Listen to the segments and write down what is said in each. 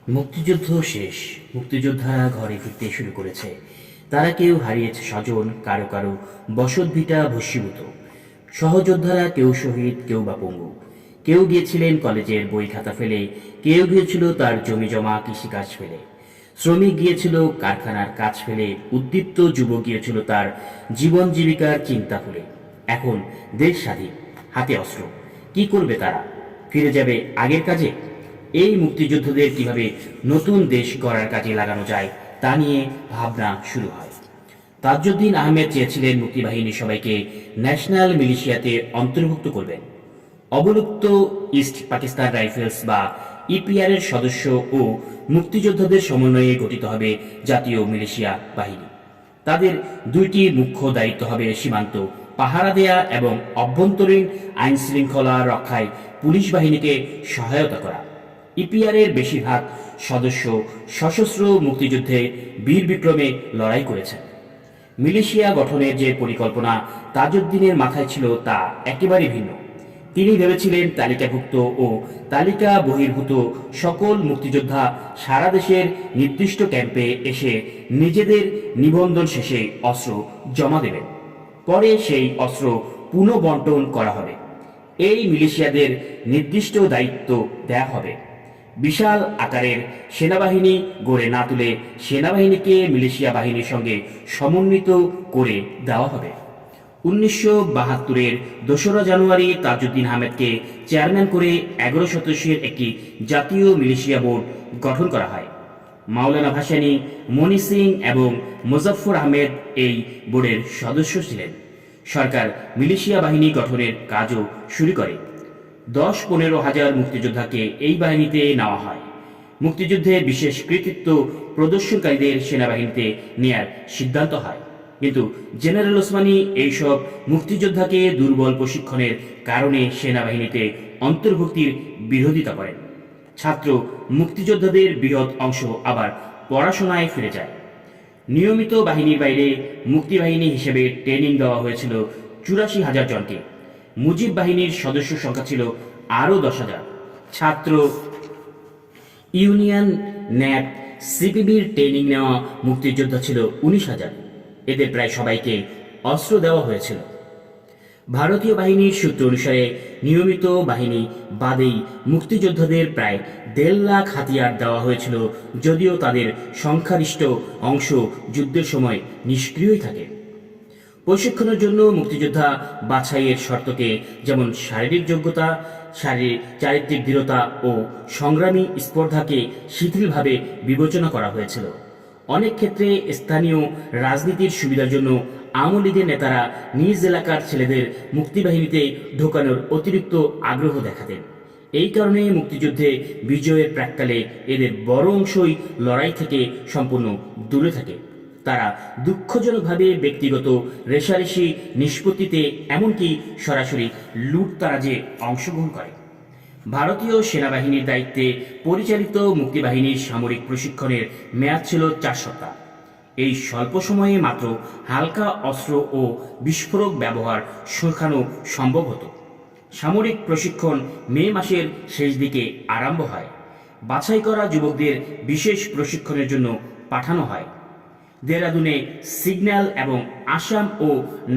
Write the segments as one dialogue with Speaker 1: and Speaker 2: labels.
Speaker 1: মুক্তিযুদ্ধ শেষ। মুক্তিযোদ্ধারা ঘরে ফিরতে শুরু করেছে। তারা কেউ হারিয়েছে স্বজন, কারো কারো বসতভিটা ভস্মীভূত। সহযোদ্ধারা কেউ শহীদ, কেউ বা পঙ্গু। কেউ গিয়েছিলেন কলেজের বই খাতা ফেলে, কেউ গিয়েছিল তার জমি জমা কৃষিকাজ ফেলে। শ্রমিক গিয়েছিল কারখানার কাজ ফেলে, উদ্দীপ্ত যুবক গিয়েছিল তার জীবন জীবিকার চিন্তা ভুলে। এখন দেশ স্বাধীন, হাতে অস্ত্র। কি করবে তারা? ফিরে যাবে আগের কাজে? এই মুক্তিযোদ্ধাদের কিভাবে নতুন দেশ গড়ার কাজে লাগানো যায় তা নিয়ে ভাবনা শুরু হয়। তাজউদ্দিন আহমেদ চেয়েছিলেন মুক্তিবাহিনী সবাইকে ন্যাশনাল মিলিশিয়াতে অন্তর্ভুক্ত করবেন। অবলুপ্ত ইস্ট পাকিস্তান রাইফেলস বা ইপিআর এর সদস্য ও মুক্তিযোদ্ধাদের সমন্বয়ে গঠিত হবে জাতীয় মিলিশিয়া বাহিনী। তাদের দুইটি মুখ্য দায়িত্ব হবে সীমান্ত পাহারা দেয়া এবং অভ্যন্তরীণ আইন শৃঙ্খলা রক্ষায় পুলিশ বাহিনীকে সহায়তা করা। ইপিআর এর বেশিরভাগ সদস্য সশস্ত্র মুক্তিযুদ্ধে বীর বিক্রমে লড়াই করেছেন। মিলিশিয়া গঠনের যে পরিকল্পনা তাজউদ্দিনের মাথায় ছিল তা একেবারে ভিন্ন। তিনি ভেবেছিলেন তালিকাভুক্ত ও তালিকা বহির্ভূত সকল মুক্তিযোদ্ধা সারা দেশের নির্দিষ্ট ক্যাম্পে এসে নিজেদের নিবন্ধন শেষে অস্ত্র জমা দেবেন। পরে সেই অস্ত্র পুনঃবন্টন করা হবে। এই মিলিশিয়াদের নির্দিষ্ট দায়িত্ব দেয়া হবে। বিশাল আকারের সেনাবাহিনী গড়ে না তুলে সেনাবাহিনীকে মিলিশিয়া বাহিনীর সঙ্গে সমন্বিত করে দেওয়া হবে। 1972-এর 2রা জানুয়ারি তাজউদ্দিন আহমেদকে চেয়ারম্যান করে 11 সদস্যের একটি জাতীয় মিলিশিয়া বোর্ড গঠন করা হয়। মাওলানা ভাসানী, মনি সিং এবং মোজাফফর আহমেদ এই বোর্ডের সদস্য ছিলেন। সরকার মিলিশিয়া বাহিনী গঠনের কাজও শুরু করে। 10-15 হাজার মুক্তিযোদ্ধাকে এই বাহিনীতে নেওয়া হয়। মুক্তিযুদ্ধে বিশেষ কৃতিত্ব প্রদর্শনকারীদের সেনাবাহিনীতে নেয়ার সিদ্ধান্ত হয়। কিন্তু জেনারেল ওসমানী এইসব মুক্তিযোদ্ধাকে দুর্বল প্রশিক্ষণের কারণে সেনাবাহিনীতে অন্তর্ভুক্তির বিরোধিতা করেন। ছাত্র মুক্তিযোদ্ধাদের বৃহৎ অংশ আবার পড়াশোনায় ফিরে যায়। নিয়মিত বাহিনীর বাইরে মুক্তিবাহিনী হিসেবে ট্রেনিং দেওয়া হয়েছিল 84,000 জনকে। মুজিব বাহিনীর সদস্য সংখ্যা ছিল আরও 10,000। ছাত্র ইউনিয়ন, ন্যাপ, সিপিবির ট্রেনিং নেওয়া মুক্তিযোদ্ধা ছিল 19,000। এদের প্রায় সবাইকে অস্ত্র দেওয়া হয়েছিল। ভারতীয় বাহিনীর সূত্র অনুসারে নিয়মিত বাহিনী বাদেই মুক্তিযোদ্ধাদের প্রায় 1.5 লাখ হাতিয়ার দেওয়া হয়েছিল, যদিও তাদের সংখ্যাগরিষ্ঠ অংশ যুদ্ধের সময় নিষ্ক্রিয়ই থাকে। প্রশিক্ষণের জন্য মুক্তিযোদ্ধা বাছাইয়ের শর্তকে যেমন শারীরিক যোগ্যতা, চারিত্রিক দৃঢ়তা ও সংগ্রামী স্পর্ধাকে শিথিলভাবে বিবেচনা করা হয়েছিল। অনেক ক্ষেত্রে স্থানীয় রাজনীতির সুবিধার জন্য আওয়ামী লীগের নেতারা নিজ এলাকার ছেলেদের মুক্তিবাহিনীতে ঢোকানোর অতিরিক্ত আগ্রহ দেখাতেন। এই কারণে মুক্তিযুদ্ধে বিজয়ের প্রাক্কালে এদের বড় অংশই লড়াই থেকে সম্পূর্ণ দূরে থাকে। তারা দুঃখজনকভাবে ব্যক্তিগত রেষারেষি নিষ্পত্তিতে, এমনকি সরাসরি লুটতরাজে অংশগ্রহণ করে। ভারতীয় সেনাবাহিনীর দায়িত্বে পরিচালিত মুক্তিবাহিনীর সামরিক প্রশিক্ষণের মেয়াদ ছিল 4 সপ্তাহ। এই স্বল্প সময়ে মাত্র হালকা অস্ত্র ও বিস্ফোরক ব্যবহার শেখানো সম্ভব হতো। সামরিক প্রশিক্ষণ মে মাসের শেষ দিকে আরম্ভ হয়। বাছাই করা যুবকদের বিশেষ প্রশিক্ষণের জন্য পাঠানো হয়। দেরাদুনে সিগন্যাল এবং আসাম ও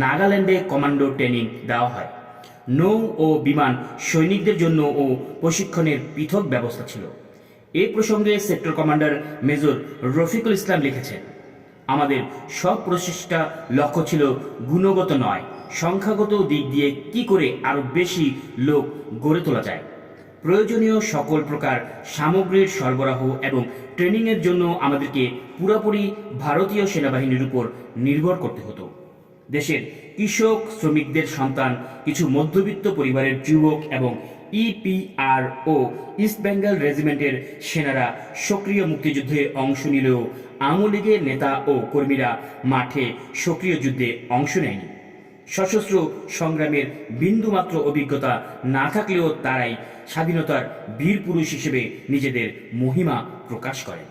Speaker 1: নাগাল্যান্ডে কমান্ডো ট্রেনিং দেওয়া হয়। নৌ ও বিমান সৈনিকদের জন্য ও প্রশিক্ষণের পৃথক ব্যবস্থা ছিল। এ প্রসঙ্গে sector commander major Rafiqul Islam লিখেছেন, আমাদের সব প্রচেষ্টা লক্ষ্য ছিল গুণগত নয়, সংখ্যাগত দিক দিয়ে কি করে আরও বেশি লোক গড়ে তোলা যায়। প্রয়োজনীয় সকল প্রকার সামগ্রীর সরবরাহ এবং ট্রেনিংয়ের জন্য আমাদেরকে পুরোপুরি ভারতীয় সেনাবাহিনীর উপর নির্ভর করতে হতো। দেশের কৃষক শ্রমিকদের সন্তান, কিছু মধ্যবিত্ত পরিবারের যুবক এবং ইপিআর ও ইস্ট বেঙ্গল রেজিমেন্টের সেনারা সক্রিয় মুক্তিযুদ্ধে অংশ নিলেও আওয়ামী লীগের নেতা ও কর্মীরা মাঠে সক্রিয় যুদ্ধে অংশ নেয়নি। সশস্ত্র সংগ্রামের বিন্দুমাত্র অভিজ্ঞতা না থাকলেও তারাই স্বাধীনতার বীর পুরুষ হিসেবে নিজেদের মহিমা প্রকাশ করেন।